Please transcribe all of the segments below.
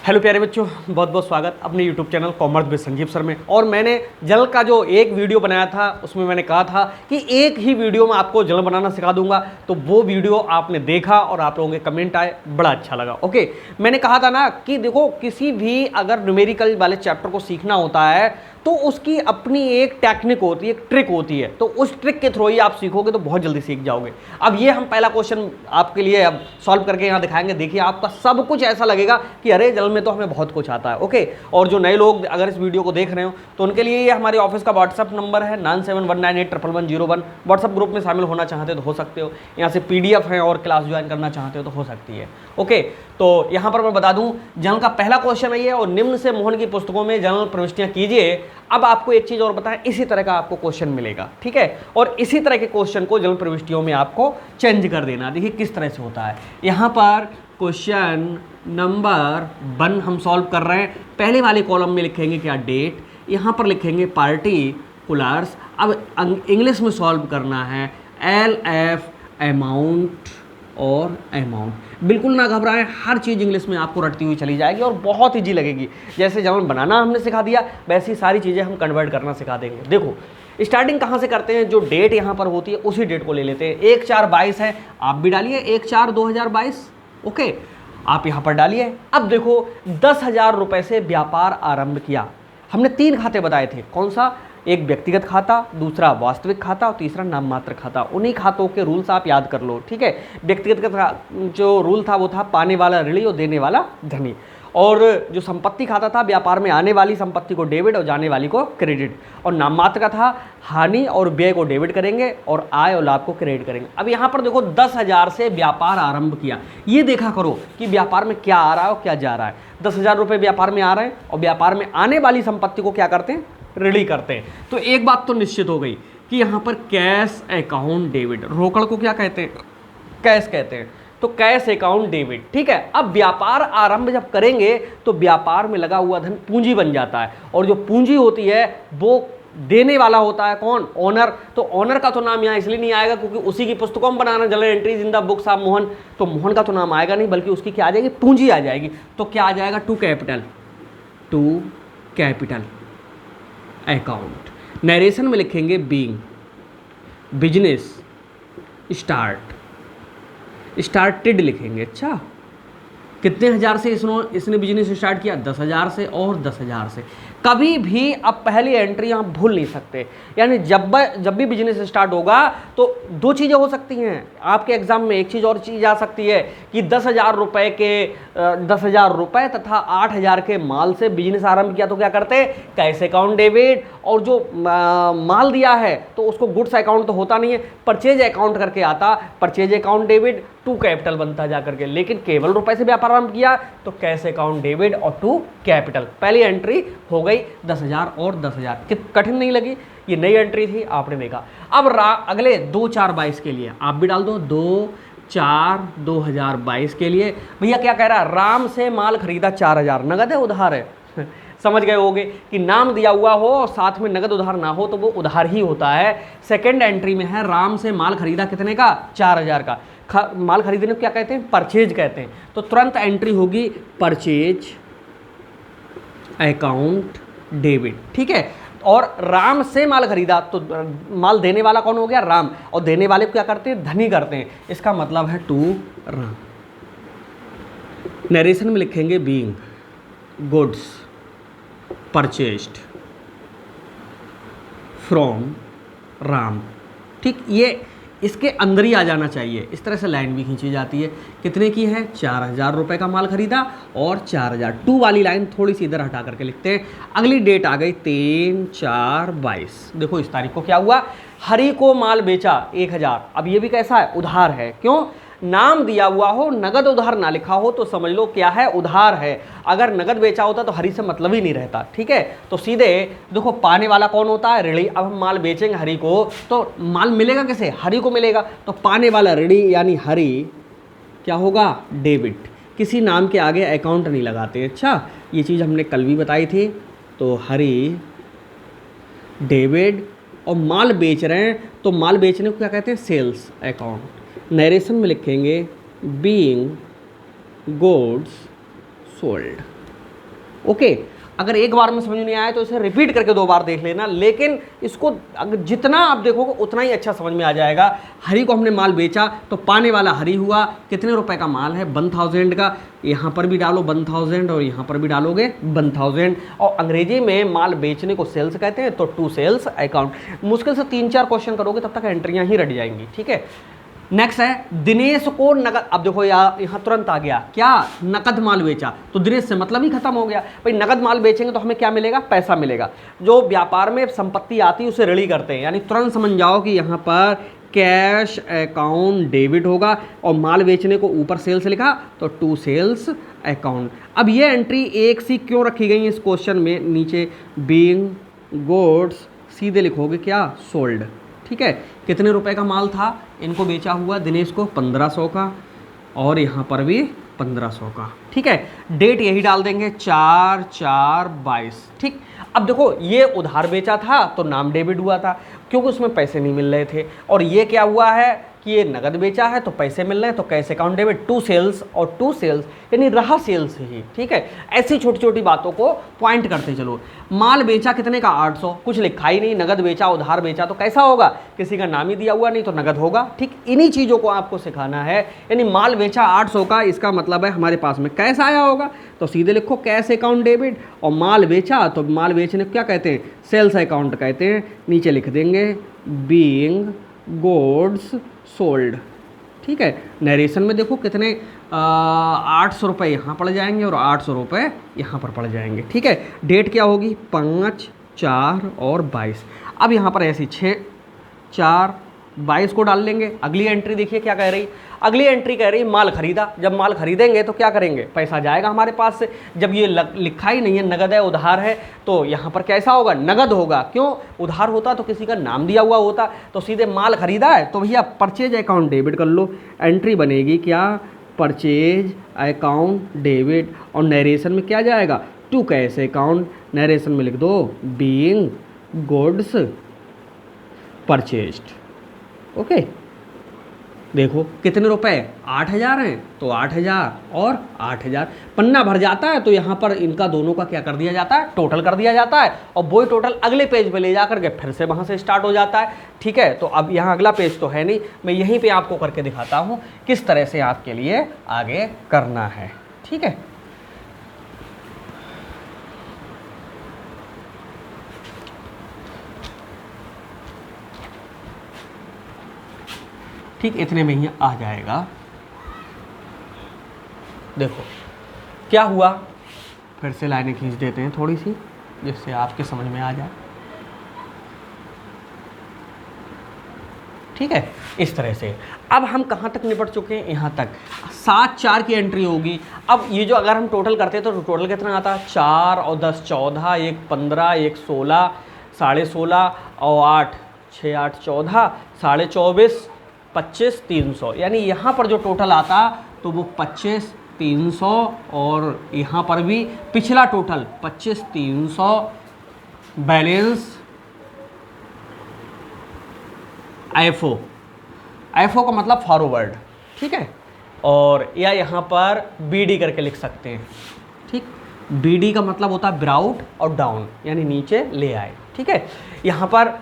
Hello प्यारे बच्चों, बहुत बहुत स्वागत अपने YouTube channel commerce with Sanjeev sir में। और मैंने जल का जो एक वीडियो बनाया था उसमें मैंने कहा था कि एक ही वीडियो में आपको जल बनाना सिखा दूंगा। तो वो वीडियो आपने देखा और आप लोगों के कमेंट आए, बड़ा अच्छा लगा। ओके, मैंने कहा था ना कि देखो, किसी भी अगर न्यूमेरिकल वाले चैप्टर को सीखना होता है तो उसकी अपनी एक टेक्निक होती है, एक ट्रिक होती है। तो उस ट्रिक के थ्रू ही आप सीखोगे तो बहुत जल्दी सीख जाओगे। अब ये हम पहला क्वेश्चन आपके लिए अब सॉल्व करके यहाँ दिखाएंगे। देखिए, आपका सब कुछ ऐसा लगेगा कि अरे जल में तो हमें बहुत कुछ आता है। ओके, और जो नए लोग अगर इस वीडियो को देख रहे हो तो उनके लिए ये हमारे ऑफिस का व्हाट्सअप नंबर है 9719811101। व्हाट्सअप ग्रुप में शामिल होना चाहते हो तो हो सकते हो, यहाँ से PDF है और क्लास ज्वाइन करना चाहते हो तो हो सकती है। ओके, तो यहाँ पर मैं बता दूं, जनरल का पहला क्वेश्चन है ये, और निम्न से मोहन की पुस्तकों में जनरल प्रविष्टियां कीजिए। अब आपको एक चीज और बताएं, इसी तरह का आपको क्वेश्चन मिलेगा, ठीक है। और इसी तरह के क्वेश्चन को जनरल प्रविष्टियों में आपको चेंज कर देना। देखिए किस तरह से होता है। यहाँ पर क्वेश्चन नंबर 1 हम सॉल्व कर रहे हैं। पहले वाले कॉलम में लिखेंगे क्या, डेट। यहाँ पर लिखेंगे पार्टिकुलर्स। अब इंग्लिश में सॉल्व करना है LF अमाउंट और अमाउंट। बिल्कुल ना घबराएं, हर चीज़ इंग्लिश में आपको रटती हुई चली जाएगी और बहुत ईजी लगेगी। जैसे जब बनाना हमने सिखा दिया वैसी सारी चीज़ें हम कन्वर्ट करना सिखा देंगे। देखो स्टार्टिंग कहाँ से करते हैं, जो डेट यहाँ पर होती है उसी डेट को ले लेते हैं। 1/4/22 है, आप भी डालिए 1/4/2022। ओके, आप यहाँ पर डालिए। अब देखो 10,000 रुपये से व्यापार आरंभ किया। हमने 3 खाते बताए थे, कौन सा, एक व्यक्तिगत खाता, दूसरा वास्तविक खाता और तीसरा नाम मात्र खाता। उन्हीं खातों के रूल्स आप याद कर लो, ठीक है। व्यक्तिगत का जो रूल था वो था पाने वाला ऋणी और देने वाला धनी। और जो संपत्ति खाता था, व्यापार में आने वाली संपत्ति को डेबिट और जाने वाली को क्रेडिट। और नाम मात्र का था, हानि और व्यय को डेबिट करेंगे और आय और लाभ को क्रेडिट करेंगे। अब यहाँ पर देखो 10,000 से व्यापार आरंभ किया। ये देखा करो कि व्यापार में क्या आ रहा है और क्या जा रहा है। 10,000 रुपये व्यापार में आ रहे हैं और व्यापार में आने वाली संपत्ति को क्या करते हैं, ऋणी करते हैं। तो एक बात तो निश्चित हो गई कि यहाँ पर कैश अकाउंट डेबिट, रोकड़ को क्या कहते हैं, कैश कहते हैं। तो कैश अकाउंट डेबिट, ठीक है। अब व्यापार आरंभ जब करेंगे तो व्यापार में लगा हुआ धन पूंजी बन जाता है, और जो पूंजी होती है वो देने वाला होता है कौन, ओनर। तो ओनर का तो नाम यहाँ इसलिए नहीं आएगा क्योंकि उसी की पुस्तकों में बनाना journal entries in the books of Mohan. तो मोहन का तो नाम आएगा नहीं, बल्कि उसकी क्या आ जाएगी, पूंजी आ जाएगी। तो क्या आ जाएगा, टू कैपिटल अकाउंट। नरेशन में लिखेंगे बीइंग, बिजनेस स्टार्टेड लिखेंगे। अच्छा, कितने हजार से इसने बिजनेस स्टार्ट किया, 10,000 से और 10,000 से। कभी भी अब पहली एंट्री आप भूल नहीं सकते। यानी जब भी बिजनेस स्टार्ट होगा तो 2 चीज़ें हो सकती हैं आपके एग्जाम में। एक चीज़ और चीज़ आ सकती है कि 10,000 रुपये के 10,000 रुपये तथा 8,000 के माल से बिजनेस आरंभ किया तो क्या करते, कैश अकाउंट डेबिट। और जो माल दिया है तो उसको गुड्स अकाउंट तो होता नहीं है, परचेज अकाउंट करके आता, purchase account debit, to capital बनता जा करके। लेकिन केवल रुपए से व्यापार आरंभ किया तो कैश अकाउंट डेबिट और टू कैपिटल। पहली एंट्री हो गई 10,000 और 10,000। कठिन नहीं लगी, ये नई एंट्री थी, आपने देखा। अब अगले 2/4/22 के लिए आप भी डाल दो, 2/4/2022 के लिए। भैया क्या कह रहा है, राम से माल खरीदा 4,000, नगद है उधार है समझ गए होगे कि नाम दिया हुआ हो और साथ में नगद उधार ना हो तो वो उधार ही होता है। सेकंड एंट्री में है, राम से माल खरीदा कितने का, 4,000 का। माल खरीदने को क्या कहते हैं, परचेज कहते हैं। तो तुरंत एंट्री होगी परचेज अकाउंट डेबिट, ठीक है। और राम से माल खरीदा तो माल देने वाला कौन हो गया, राम, और देने वाले को क्या करते हैं, धनी करते हैं। इसका मतलब है टू राम। नरेशन में लिखेंगे being goods purchased from Ram, ठीक। ये इसके अंदर ही आ जाना चाहिए। इस तरह से लाइन भी खींची जाती है। कितने की है, 4,000 रुपये का माल खरीदा और 4,000। 2 वाली लाइन थोड़ी सी इधर हटा करके लिखते हैं। अगली डेट आ गई 3/4/22। देखो इस तारीख को क्या हुआ, हरि को माल बेचा 1,000। अब ये भी कैसा है, उधार है। क्यों, नाम दिया हुआ हो, नगद उधार ना लिखा हो तो समझ लो क्या है, उधार है। अगर नगद बेचा होता तो हरि से मतलब ही नहीं रहता, ठीक है। तो सीधे देखो पाने वाला कौन होता है, ऋणी। अब हम माल बेचेंगे हरि को तो माल मिलेगा किसे, हरि को मिलेगा। तो पाने वाला ऋणी यानी हरि क्या होगा, डेबिट। किसी नाम के आगे अकाउंट नहीं लगाते। अच्छा, ये चीज़ हमने कल भी बताई थी। तो हरि डेबिट, और माल बेच रहे हैं तो माल बेचने को क्या कहते हैं, सेल्स अकाउंट। नरेशन में लिखेंगे बीइंग गुड्स सोल्ड। ओके, अगर एक बार में समझ नहीं आया तो इसे रिपीट करके 2 बार देख लेना, लेकिन इसको अगर जितना आप देखोगे उतना ही अच्छा समझ में आ जाएगा। हरी को हमने माल बेचा तो पाने वाला हरी हुआ, कितने रुपए का माल है 1000 का, यहाँ पर भी डालो 1000 और यहाँ पर भी डालोगे 1000। और अंग्रेजी में माल बेचने को सेल्स कहते हैं, तो टू सेल्स अकाउंट। मुश्किल से 3-4 क्वेश्चन करोगे तब तक एंट्रियाँ ही रट जाएंगी, ठीक है। नेक्स्ट है दिनेश को नकद, अब देखो यहाँ तुरंत आ गया क्या, नकद माल बेचा, तो दिनेश से मतलब ही खत्म हो गया भाई। नकद माल बेचेंगे तो हमें क्या मिलेगा, पैसा मिलेगा। जो व्यापार में संपत्ति आती है उसे ऋणी करते हैं, यानी तुरंत समझ जाओ कि यहाँ पर कैश अकाउंट डेबिट होगा, और माल बेचने को ऊपर सेल्स लिखा तो टू सेल्स अकाउंट। अब ये एंट्री एक सी क्यों रखी गई इस क्वेश्चन में, नीचे बीइंग गुड्स सीधे लिखोगे क्या, सोल्ड, ठीक है। कितने रुपए का माल था, इनको बेचा हुआ दिनेश को 1500 का, और यहाँ पर भी 1500 का, ठीक है। डेट यही डाल देंगे 4/4/22, ठीक। अब देखो ये उधार बेचा था तो नाम डेबिट हुआ था क्योंकि उसमें पैसे नहीं मिल रहे थे, और ये क्या हुआ है कि ये नगद बेचा है तो पैसे मिल रहे हैं, तो cash account debit, to sales, और टू सेल्स यानी रहा सेल्स ही, ठीक है। ऐसी छोटी छोटी बातों को पॉइंट करते चलो। माल बेचा कितने का, 800, कुछ लिखा ही नहीं, नगद बेचा उधार बेचा तो कैसा होगा, किसी का नाम ही दिया हुआ नहीं तो नगद होगा, ठीक। इन्हीं चीज़ों को आपको सिखाना है, यानी माल बेचा 800 का, इसका मतलब है हमारे पास में कैश आया होगा, तो सीधे लिखो कैश अकाउंट डेबिट। और माल बेचा तो माल बेचने को क्या कहते हैं, सेल्स अकाउंट कहते हैं, नीचे लिख देंगे बीइंग गुड्स सोल्ड, ठीक है। नरेशन में देखो कितने 800 रुपये यहाँ पड़ जाएंगे और 800 रुपये यहाँ पर पड़ जाएंगे, ठीक है। डेट क्या होगी 5/4/22। अब यहाँ पर ऐसी 6/4/22 को डाल लेंगे। अगली एंट्री देखिए क्या कह रही, अगली एंट्री कह रही माल खरीदा। जब माल खरीदेंगे तो क्या करेंगे, पैसा जाएगा हमारे पास से। जब ये लिखा ही नहीं है नगद है उधार है, तो यहाँ पर कैसा होगा, नगद होगा। क्यों, उधार होता तो किसी का नाम दिया हुआ होता, तो सीधे माल खरीदा है तो भैया परचेज अकाउंट डेबिट कर लो। एंट्री बनेगी क्या, परचेज अकाउंट डेबिट, और नरेशन में क्या जाएगा, टू कैश अकाउंट। नरेशन में लिख दो बीइंग गुड्स परचेज्ड, ओके। देखो कितने रुपए, 8000 हैं तो 8000 और 8000, पन्ना भर जाता है तो यहाँ पर इनका दोनों का क्या कर दिया जाता है, टोटल कर दिया जाता है, और वही टोटल अगले पेज पे ले जा करके फिर से वहाँ से स्टार्ट हो जाता है, ठीक है। तो अब यहाँ अगला पेज तो है नहीं, मैं यहीं पे आपको करके दिखाता हूँ किस तरह से आपके लिए आगे करना है, ठीक है। ठीक इतने में ही आ जाएगा। देखो क्या हुआ, फिर से लाइनें खींच देते हैं थोड़ी सी जिससे आपके समझ में आ जाए, ठीक है। इस तरह से अब हम कहाँ तक निपट चुके हैं, यहाँ तक 7/4 की एंट्री होगी। अब ये जो अगर हम टोटल करते हैं तो टोटल कितना आता है, 4 और 10 14, 1 15, 1 16, 16.5 और 8 6 8 14, 24.5 25 300, यानी यहाँ पर जो टोटल आता तो वो 25 300, और यहाँ पर भी पिछला टोटल 25 300, बैलेंस एफओ, एफओ का मतलब फॉरवर्ड, ठीक है। और या यहाँ पर बीडी करके लिख सकते हैं, ठीक। बीडी का मतलब होता है ब्राउट और डाउन, यानी नीचे ले आए, ठीक है। यहाँ पर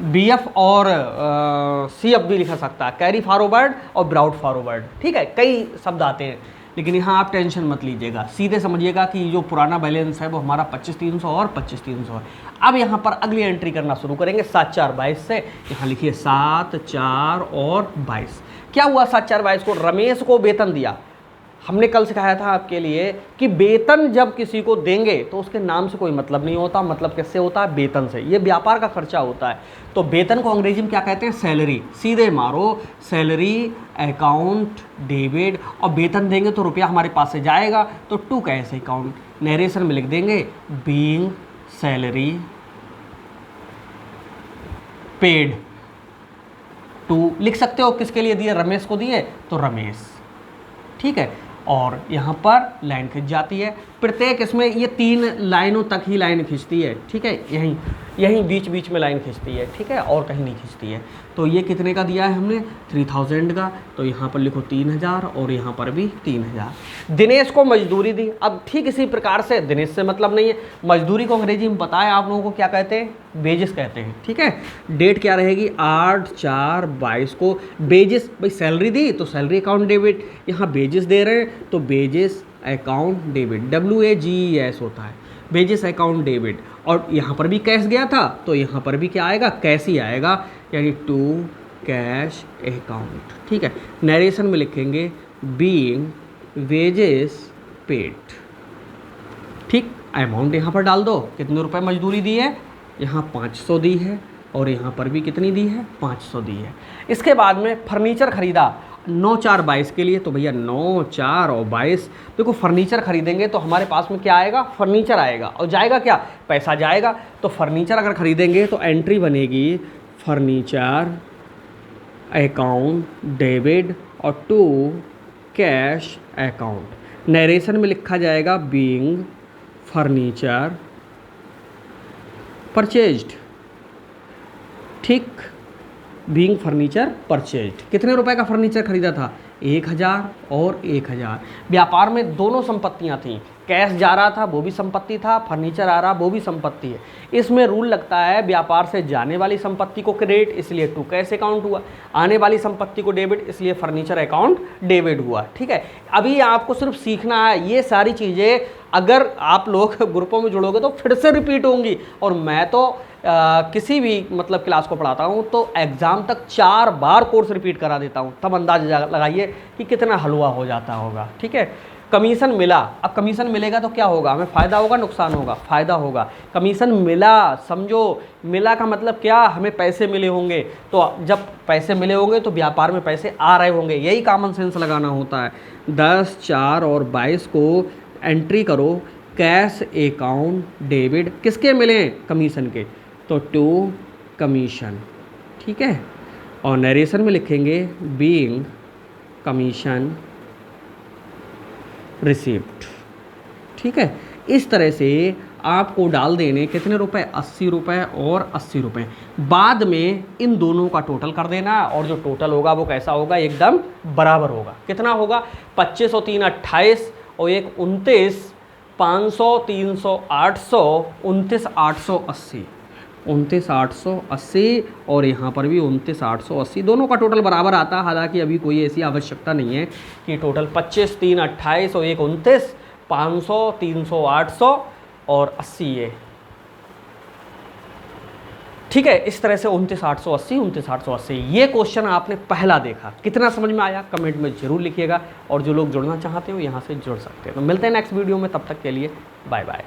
बीएफ और सीएफ भी लिखा सकता है, कैरी फॉरवर्ड और ब्राउट फॉरवर्ड, ठीक है। कई शब्द आते हैं, लेकिन यहाँ आप टेंशन मत लीजिएगा, सीधे समझिएगा कि जो पुराना बैलेंस है वो हमारा 25 300 और 25 300 है। अब यहाँ पर अगली एंट्री करना शुरू करेंगे 7/4/22 से। यहाँ लिखिए 7/4 और 22। क्या हुआ 7/4/22 को, रमेश को वेतन दिया। हमने कल सिखाया था आपके लिए कि वेतन जब किसी को देंगे तो उसके नाम से कोई मतलब नहीं होता, मतलब कैसे होता है, वेतन से। ये व्यापार का खर्चा होता है, तो वेतन को अंग्रेजी में क्या कहते हैं, सैलरी। सीधे मारो सैलरी अकाउंट डेबिट, और वेतन देंगे तो रुपया हमारे पास से जाएगा, तो टू कैश अकाउंट। नरेशन में लिख देंगे बीइंग सैलरी पेड टू, लिख सकते हो किसके लिए दिए, रमेश को दिए तो रमेश, ठीक है। और यहाँ पर लाइन खिंच जाती है, प्रत्येक इसमें ये 3 लाइनों तक ही लाइन खींचती है, ठीक है, यहीं यहीं बीच बीच में लाइन खींचती है, ठीक है, और कहीं नहीं खींचती है। तो ये कितने का दिया है हमने 3000 का, तो यहाँ पर लिखो 3000 और यहाँ पर भी 3000। दिनेश को मजदूरी दी। अब ठीक इसी प्रकार से दिनेश से मतलब नहीं है, मजदूरी को अंग्रेजी में पता है आप लोगों को क्या कहते हैं, वेजेस कहते हैं, ठीक है। डेट क्या रहेगी 8/4/22 को वेजेस, भाई सैलरी दी तो सैलरी अकाउंट डेबिट, यहाँ वेजेस दे रहे हैं तो वेजेस अकाउंट डेबिट, WAGES होता है, वेजेस अकाउंट डेबिट। और यहाँ पर भी कैश गया था तो यहाँ पर भी क्या आएगा, कैश ही आएगा, यानी टू कैश अकाउंट, ठीक है। नरेशन में लिखेंगे बीइंग वेजेस पेड, ठीक। अमाउंट यहाँ पर डाल दो, कितने रुपए मजदूरी दी है, यहाँ 500 दी है और यहाँ पर भी कितनी दी है, 500 दी है। इसके बाद में फर्नीचर खरीदा 9/4/22 के लिए, तो भैया 9/4/22 देखो फर्नीचर खरीदेंगे तो हमारे पास में क्या आएगा, फर्नीचर आएगा, और जाएगा क्या, पैसा जाएगा। तो फर्नीचर अगर खरीदेंगे तो एंट्री बनेगी फर्नीचर अकाउंट डेबिट और टू कैश अकाउंट। नरेशन में लिखा जाएगा बीइंग फर्नीचर परचेज्ड, ठीक, बीइंग फर्नीचर परचेज्ड। कितने रुपए का फर्नीचर खरीदा था, 1000 और 1000। व्यापार में दोनों संपत्तियां थीं, कैश जा रहा था वो भी संपत्ति था, फर्नीचर आ रहा वो भी संपत्ति है। इसमें रूल लगता है व्यापार से जाने वाली संपत्ति को क्रेडिट, इसलिए टू कैश अकाउंट हुआ, आने वाली संपत्ति को डेबिट, इसलिए फर्नीचर अकाउंट डेबिट हुआ, ठीक है। अभी आपको सिर्फ सीखना है, ये सारी चीज़ें अगर आप लोग ग्रुपों में जुड़ोगे तो फिर से रिपीट होंगी। और मैं तो किसी भी मतलब क्लास को पढ़ाता हूँ तो एग्ज़ाम तक 4 बार कोर्स रिपीट करा देता हूँ, तब अंदाज़ा लगाइए कि कितना हलवा हो जाता होगा, ठीक है। कमीशन मिला, अब कमीशन मिलेगा तो क्या होगा, हमें फ़ायदा होगा नुकसान होगा, फ़ायदा होगा। कमीशन मिला, समझो मिला का मतलब क्या, हमें पैसे मिले होंगे, तो जब पैसे मिले होंगे तो व्यापार में पैसे आ रहे होंगे, यही कॉमन सेंस लगाना होता है। 10, 4 और 22 को एंट्री करो कैश अकाउंट डेबिट, किसके मिले, कमीशन के, तो टू कमीशन, ठीक है। और नरेशन में लिखेंगे बीइंग कमीशन रिसीव्ड, ठीक है। इस तरह से आपको डाल देने कितने रुपए, 80 रुपये और 80 रुपये। बाद में इन दोनों का टोटल कर देना और जो टोटल होगा वो कैसा होगा, एकदम बराबर होगा। कितना होगा, 25 और 3 28 और 1 29, 500 300 800, 29,880, 29,880 और यहाँ पर भी 29,880, दोनों का टोटल बराबर आता है। हालांकि अभी कोई ऐसी आवश्यकता नहीं है कि टोटल 25 3 28 और 1 29, 500 300 800 और 80 ये, ठीक है। इस तरह से 29,880 29,880 ये क्वेश्चन आपने पहला देखा, कितना समझ में आया कमेंट में जरूर लिखिएगा। और जो लोग जुड़ना चाहते हो यहाँ से जुड़ सकते हैं। तो मिलते हैं नेक्स्ट वीडियो में, तब तक के लिए बाय बाय।